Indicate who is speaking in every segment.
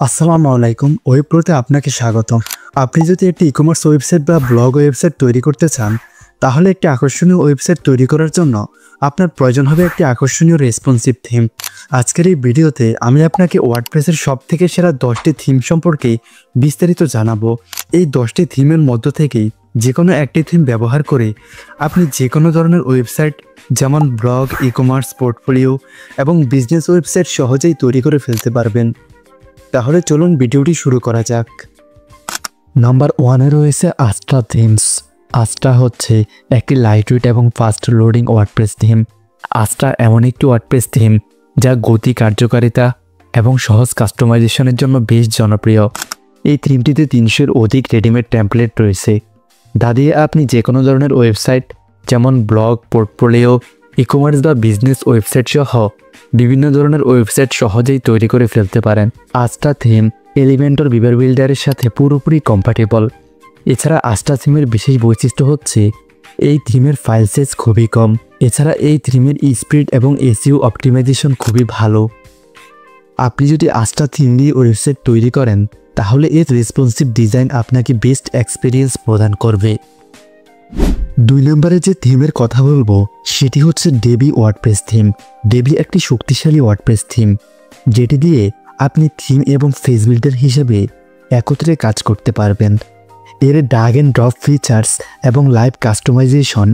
Speaker 1: আসসালামু আলাইকুম। ওয়েবপ্রোতে আপনাকে স্বাগতম। আপনি যদি একটি ই-কমার্স ওয়েবসাইট বা ব্লগ ওয়েবসাইট তৈরি করতে চান, তাহলে একটি আকর্ষণীয় ওয়েবসাইট তৈরি করার জন্য আপনার প্রয়োজন হবে একটি আকর্ষণীয় রেসপন্সিভ থিম। আজকের এই ভিডিওতে আমি আপনাকে ওয়ার্ডপ্রেসের সবথেকে সেরা 10টি থিম সম্পর্কে বিস্তারিত জানাবো। এই 10টি থিমের মধ্য থেকেই যে কোনো একটি থিম ব্যবহার করে আপনি যে কোনো ধরনের ওয়েবসাইট যেমন ব্লগ, ই-কমার্স, পোর্টফোলিও এবং বিজনেস ওয়েবসাইট সহজেই তৈরি করে ফেলতে পারবেন। তাহলে চলুন ভিডিওটি শুরু করা যাক। নাম্বার 1-এ রয়েছে আস্ট্রা থিমস। আস্ট্রা হচ্ছে একটি লাইটওয়েট এবং fast loading WordPress theme. Astra এমন একটি ওয়ার্ডপ্রেস থিম যা গতি, কার্যকারিতা এবং সহজ কাস্টমাইজেশনের জন্য বেশ জনপ্রিয়। এই থিমটিতে 300-এর অধিক রেডিমেড টেমপ্লেট রয়েছে, যা দিয়ে আপনি যে কোনো ধরনের ওয়েবসাইট যেমন ব্লগ, পোর্টফোলিও, ই-কমার্স বা বিজনেস ওয়েবসাইট সহ বিভিন্ন ধরনের ওয়েবসাইট সহজেই তৈরি করে ফেলতে পারেন। আস্ট্রা থিম এলিমেন্টর বিভার বিল্ডারের সাথে পুরোপুরি কম্প্যাটেবল। এছাড়া আস্ট্রা থিমের বিশেষ বৈশিষ্ট্য হচ্ছে এই থিমের ফাইল সাইজ খুবই কম। এছাড়া এই থিমের স্পিড এবং এসইও অপটিমাইজেশন খুবই ভালো। আপনি যদি আস্ট্রা থিম দিয়ে ওয়েবসাইট তৈরি করেন, তাহলে এর রেসপন্সিভ ডিজাইন আপনাকে বেস্ট এক্সপিরিয়েন্স প্রদান করবে। 2 নম্বরে যে থিমের কথা বলবো সেটি হচ্ছে ডেবি ওয়ার্ডপ্রেস থিম। ডেবি একটি শক্তিশালী ওয়ার্ডপ্রেস থিম, যেটি দিয়ে আপনি থিম এবং ফেজ বিল্ডার হিসেবে একত্রে কাজ করতে পারবেন। এর ড্র্যাগ এন্ড ড্রপ ফিচার্স এবং লাইভ কাস্টমাইজেশন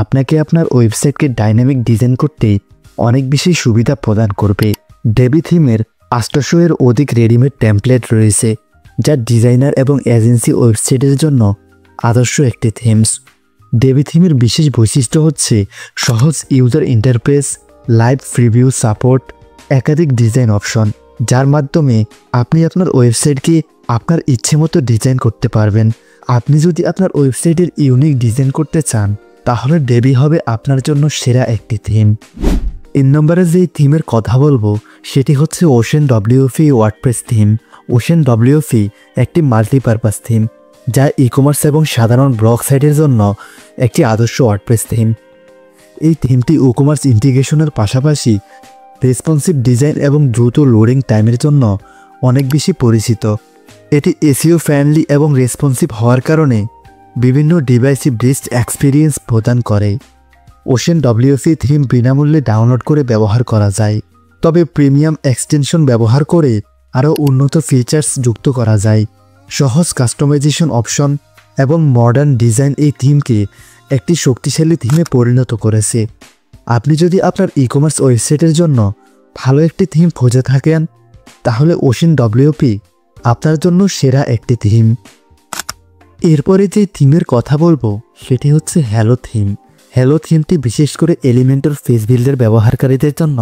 Speaker 1: আপনাকে আপনার ওয়েবসাইটকে ডাইনামিক ডিজাইন করতে অনেক বেশি সুবিধা প্রদান করবে। ডেবি থিমের 800-এর অধিক রেডিমেড টেমপ্লেট রয়েছে, যা ডিজাইনার এবং এজেন্সি ওয়েবসাইটের জন্য আদর্শ একটি থিমস। ডেবি থিমের বিশেষ বৈশিষ্ট্য হচ্ছে সহজ user interface, live preview support, একাধিক ডিজাইন অপশন, যার মাধ্যমে আপনি আপনার ওয়েবসাইটকে আপনার ইচ্ছে মতো ডিজাইন করতে পারবেন। আপনি যদি আপনার ওয়েবসাইটের ইউনিক ডিজাইন করতে চান, তাহলে ডেবি হবে আপনার জন্য সেরা একটি থিম। 3 নম্বরে যে থিমের কথা বলবো সেটি হচ্ছে ocean WP WordPress theme. Ocean WP একটি মাল্টিপারপাস থিম, যা ই-কমার্স এবং সাধারণ ব্লগ সাইটের জন্য একটি আদর্শ ওয়ার্ডপ্রেস থিম। এই থিমটি ই-কমার্স ইন্টিগ্রেশনের পাশাপাশি রেসপন্সিভ ডিজাইন এবং দ্রুত লোডিং টাইমের জন্য অনেক বেশি পরিচিত। এটি এসইও ফ্রেন্ডলি এবং রেসপন্সিভ হওয়ার কারণে বিভিন্ন ডিভাইসে বেস্ট এক্সপিরিয়েন্স প্রদান করে। ওশেন ডব্লিউপি থিম বিনামূল্যে ডাউনলোড করে ব্যবহার করা যায়, তবে প্রিমিয়াম এক্সটেনশন ব্যবহার করে আরও উন্নত ফিচার্স যুক্ত করা যায়। সহজ কাস্টমাইজেশন অপশন এবং মডার্ন ডিজাইন এই থিমকে একটি শক্তিশালী থিমে পরিণত করেছে। আপনি যদি আপনার ই-কমার্স ওয়েবসাইটের জন্য ভালো একটি থিম খুঁজে থাকেন, তাহলে ওশেন ডব্লিউপি আপনার জন্য সেরা একটি থিম। এরপরে যে থিমের কথা বলবো সেটি হচ্ছে হ্যালো থিম। হ্যালো থিমটি বিশেষ করে এলিমেন্টর ফেজ বিল্ডার ব্যবহারকারীদের জন্য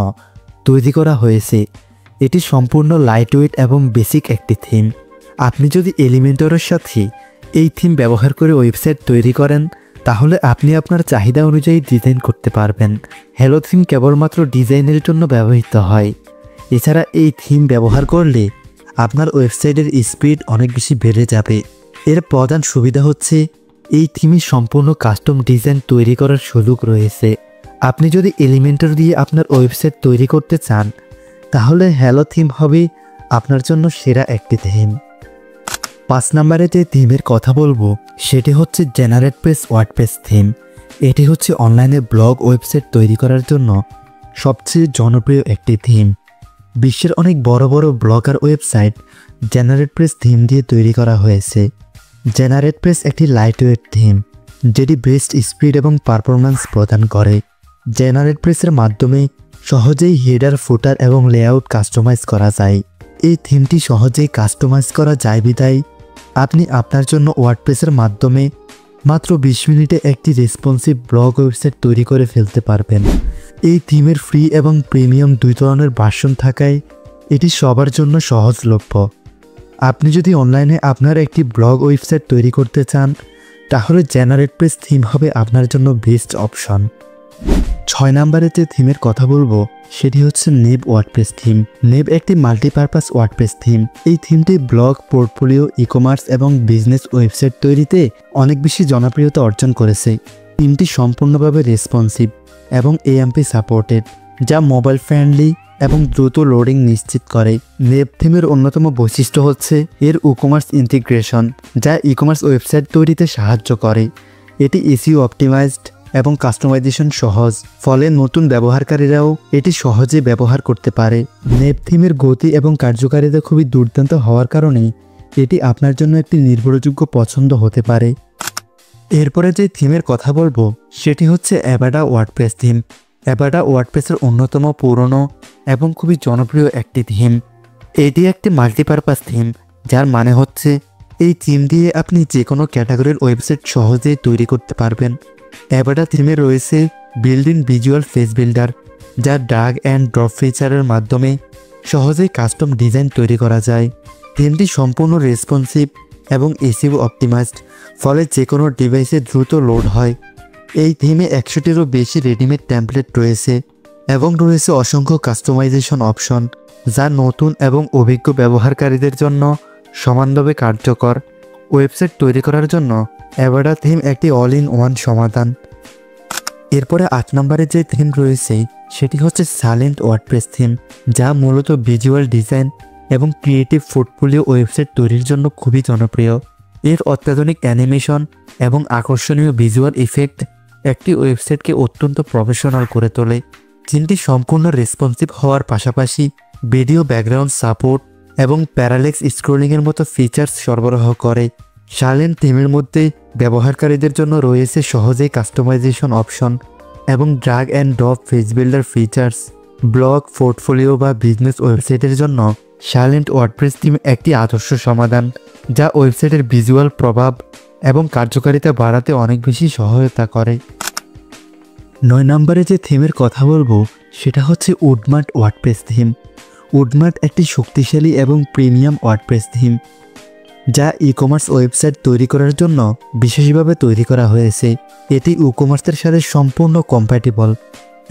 Speaker 1: তৈরি করা হয়েছে। এটি সম্পূর্ণ লাইটওয়েট এবং বেসিক একটি থিম। আপনি যদি এলিমেন্টরের সাথে এই থিম ব্যবহার করে ওয়েবসাইট তৈরি করেন, তাহলে আপনি আপনার চাহিদা অনুযায়ী ডিজাইন করতে পারবেন। হ্যালো থিম কেবলমাত্র ডিজাইনের জন্য ব্যবহৃত হয়। এছাড়া এই থিম ব্যবহার করলে আপনার ওয়েবসাইটের স্পিড অনেক বেশি বেড়ে যাবে। এর প্রধান সুবিধা হচ্ছে এই থিমে সম্পূর্ণ কাস্টম ডিজাইন তৈরি করার সুযোগ রয়েছে। আপনি যদি এলিমেন্টর দিয়ে আপনার ওয়েবসাইট তৈরি করতে চান, তাহলে হ্যালো থিম হবে আপনার জন্য সেরা একটি থিম। 5 নম্বরে যে থিমের কথা বলবো সেটি হচ্ছে জেনারেটপ্রেস ওয়ার্ডপ্রেস থিম। এটি হচ্ছে অনলাইনে ব্লগ ওয়েবসাইট তৈরি করার জন্য সবচেয়ে জনপ্রিয় একটি থিম। বিশ্বের অনেক বড় বড় ব্লগার ওয়েবসাইট জেনারেটপ্রেস থিম দিয়ে তৈরি করা হয়েছে। জেনারেটপ্রেস একটি লাইটওয়েট থিম, যেটি বেস্ট স্পিড এবং পারফরম্যান্স প্রদান করে। জেনারেটপ্রেসের মাধ্যমে সহজেই হেডার, ফুটার এবং লেআউট কাস্টমাইজ করা যায়। এই থিমটি সহজেই কাস্টমাইজ করা যায় বিধায় আপনি আপনার জন্য ওয়ার্ডপ্রেসের মাধ্যমে মাত্র 20 মিনিটে একটি রেসপন্সিভ ব্লগ ওয়েবসাইট তৈরি করে ফেলতে পারবেন। এই থিমের ফ্রি এবং প্রিমিয়াম 2 ধরনের ভার্সন থাকায় এটি সবার জন্য সহজলভ্য। আপনি যদি অনলাইনে আপনার একটি ব্লগ ওয়েবসাইট তৈরি করতে চান, তাহলে জেনারেটপ্রেস থিম হবে আপনার জন্য বেস্ট অপশন। 6 নম্বরে যে থিমের কথা বলবো সেটি হচ্ছে নেব ওয়ার্ডপ্রেস থিম। নেব একটি মাল্টিপারপাস ওয়ার্ডপ্রেস থিম। এই থিমটি ব্লগ, পোর্টফোলিও, ই-কমার্স এবং বিজনেস ওয়েবসাইট তৈরিতে অনেক বেশি জনপ্রিয়তা অর্জন করেছে। থিমটি সম্পূর্ণভাবে রেসপন্সিভ এবং AMP সাপোর্টেড, যা মোবাইল ফ্রেন্ডলি এবং দ্রুত লোডিং নিশ্চিত করে। নেপ থিমের অন্যতম বৈশিষ্ট্য হচ্ছে এর ই-কমার্স ইন্টিগ্রেশন, যা ই-কমার্স ওয়েবসাইট তৈরিতে সাহায্য করে। এটি এসইও অপটিমাইজড এবং কাস্টমাইজেশন সহজ, ফলে নতুন ব্যবহারকারীরাও এটি সহজে ব্যবহার করতে পারে। নেপ থিমের গতি এবং কার্যকারিতা খুবই দুর্দান্ত হওয়ার কারণে এটি আপনার জন্য একটি নির্ভরযোগ্য পছন্দ হতে পারে। এরপরে যে থিমের কথা বলবো সেটি হচ্ছে অ্যাবাডা ওয়ার্ডপ্রেস থিম। অ্যাবাডা ওয়ার্ডপ্রেসের অন্যতম পুরনো এবং খুবই জনপ্রিয় একটি থিম। এটি একটি মাল্টিপারপাস থিম, যার মানে হচ্ছে এই থিম দিয়ে আপনি যে কোনো ক্যাটাগরির ওয়েবসাইট সহজেই তৈরি করতে পারবেন। অ্যাবাডা থিমে রয়েছে build in visual face builder, যা ড্র্যাগ অ্যান্ড ড্রপ ফিচারের মাধ্যমে সহজেই কাস্টম ডিজাইন তৈরি করা যায়। থিমটি সম্পূর্ণ রেসপন্সিভ এবং এসইও অপটিমাইজড, ফলে যে কোনো ডিভাইসে দ্রুত লোড হয়। এই থিমে 100টিরও বেশি রেডিমেড টেমপ্লেট রয়েছে এবং রয়েছে অসংখ্য কাস্টমাইজেশন অপশন, যা নতুন এবং অভিজ্ঞ ব্যবহারকারীদের জন্য সমানভাবে কার্যকর। ওয়েবসাইট তৈরি করার জন্য অ্যাবাডা থিম একটি অল ইন ওয়ান সমাধান। এরপরে 8 নম্বরে যে থিম রয়েছে সেটি হচ্ছে সাইলেন্ট ওয়ার্ডপ্রেস থিম, যা মূলত ভিজুয়াল ডিজাইন এবং ক্রিয়েটিভ পোর্টফোলিও ওয়েবসাইট তৈরির জন্য খুবই জনপ্রিয়। এর অত্যাধুনিক অ্যানিমেশন এবং আকর্ষণীয় ভিজুয়াল ইফেক্ট একটি ওয়েবসাইটকে অত্যন্ত প্রফেশনাল করে তোলে। থিমটি সম্পূর্ণ রেসপন্সিভ হওয়ার পাশাপাশি ভিডিও ব্যাকগ্রাউন্ড সাপোর্ট এবং প্যারালেক্স স্ক্রোলিংয়ের মতো ফিচার্স সরবরাহ করে। সাইলেন্ট থিমের মধ্যে ব্যবহারকারীদের জন্য রয়েছে সহজেই কাস্টমাইজেশন অপশন এবং drag and drop page builder features. Blog, portfolio বা বিজনেস ওয়েবসাইটের জন্য সাইলেন্ট ওয়ার্ডপ্রেস থিম একটি আদর্শ সমাধান, যা ওয়েবসাইটের ভিজুয়াল প্রভাব এবং কার্যকারিতা বাড়াতে অনেক বেশি সহায়তা করে। 9 নম্বরে যে থিমের কথা বলবো সেটা হচ্ছে উডমার্ট ওয়ার্ডপ্রেস থিম। উডমার্ট একটি শক্তিশালী এবং প্রিমিয়াম ওয়ার্ডপ্রেস থিম, যা ই-কমার্স ওয়েবসাইট তৈরি করার জন্য বিশেষভাবে তৈরি করা হয়েছে। এটি ই-কমার্সের সাথে সম্পূর্ণ কম্প্যাটিবল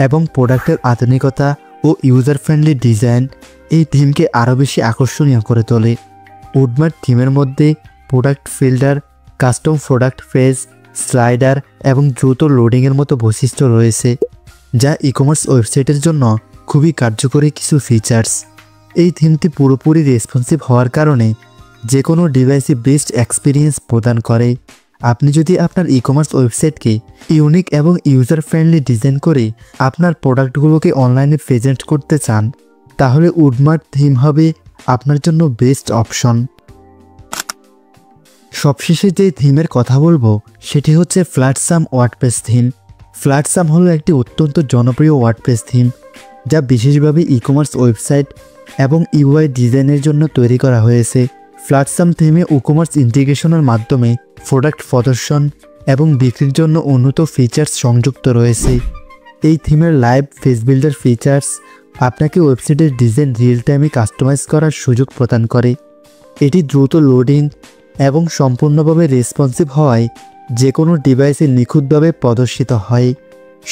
Speaker 1: এবং প্রোডাক্টের আধুনিকতা ও ইউজার ফ্রেন্ডলি ডিজাইন এই থিমকে আরও বেশি আকর্ষণীয় করে তোলে। উডমার্ট থিমের মধ্যে product filter, custom product page, slider এবং দ্রুত লোডিংয়ের মতো বৈশিষ্ট্য রয়েছে, যা ই-কমার্স ওয়েবসাইটের জন্য খুবই কার্যকরী কিছু ফিচার্স। এই থিমটি পুরোপুরি রেসপন্সিভ হওয়ার কারণে যে কোনো ডিভাইসে বেস্ট এক্সপিরিয়েন্স প্রদান করে। আপনি যদি আপনার ই-কমার্স ওয়েবসাইটকে ইউনিক এবং ইউজার ফ্রেন্ডলি ডিজাইন করে আপনার প্রোডাক্টগুলোকে অনলাইনে প্রেজেন্ট করতে চান, তাহলে উডমার্ট থিম হবে আপনার জন্য বেস্ট অপশন। সবশেষে যে থিমের কথা বলবো সেটি হচ্ছে ফ্ল্যাটসাম ওয়ার্ডপ্রেস থিম। ফ্ল্যাটসাম হলো একটি অত্যন্ত জনপ্রিয় ওয়ার্ডপ্রেস থিম, যা বিশেষভাবে ই-কমার্স ওয়েবসাইট এবং ইউআই ডিজাইনের জন্য তৈরি করা হয়েছে। ফ্ল্যাটসাম থিমে ই-কমার্স ইন্টিগ্রেশনের মাধ্যমে প্রোডাক্ট প্রদর্শন এবং বিক্রির জন্য উন্নত ফিচার্স সংযুক্ত রয়েছে। এই থিমের লাইভ পেজ বিল্ডার ফিচার্স আপনাকে ওয়েবসাইটের ডিজাইন রিয়েল টাইমে কাস্টমাইজ করার সুযোগ প্রদান করে। এটি দ্রুত লোডিং এবং সম্পূর্ণভাবে রেসপন্সিভ হওয়ায় যে কোনো ডিভাইসে নিখুঁতভাবে প্রদর্শিত হয়।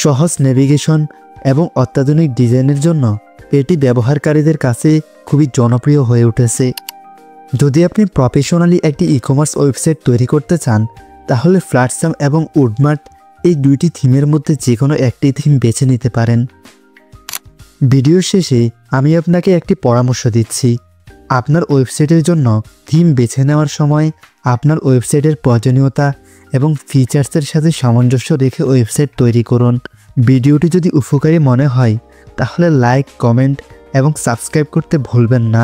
Speaker 1: সহজ নেভিগেশন এবং অত্যাধুনিক ডিজাইনের জন্য এটি ব্যবহারকারীদের কাছে খুবই জনপ্রিয় হয়ে উঠেছে। যদি আপনি প্রফেশনালি একটি ই-কমার্স ওয়েবসাইট তৈরি করতে চান, তাহলে ফ্ল্যাটসাম এবং উডমার্ট এই দুইটি থিমের মধ্যে যে কোনো একটি থিম বেছে নিতে পারেন। ভিডিওর শেষে আমি আপনাকে একটি পরামর্শ দিচ্ছি। আপনার ওয়েবসাইটের জন্য থিম বেছে নেওয়ার সময় আপনার ওয়েবসাইটের প্রয়োজনীয়তা এবং ফিচার্সের সাথে সামঞ্জস্য রেখে ওয়েবসাইট তৈরি করুন। ভিডিওটি যদি উপকারী মনে হয় তাহলে লাইক, কমেন্ট এবং সাবস্ক্রাইব করতে ভুলবেন না।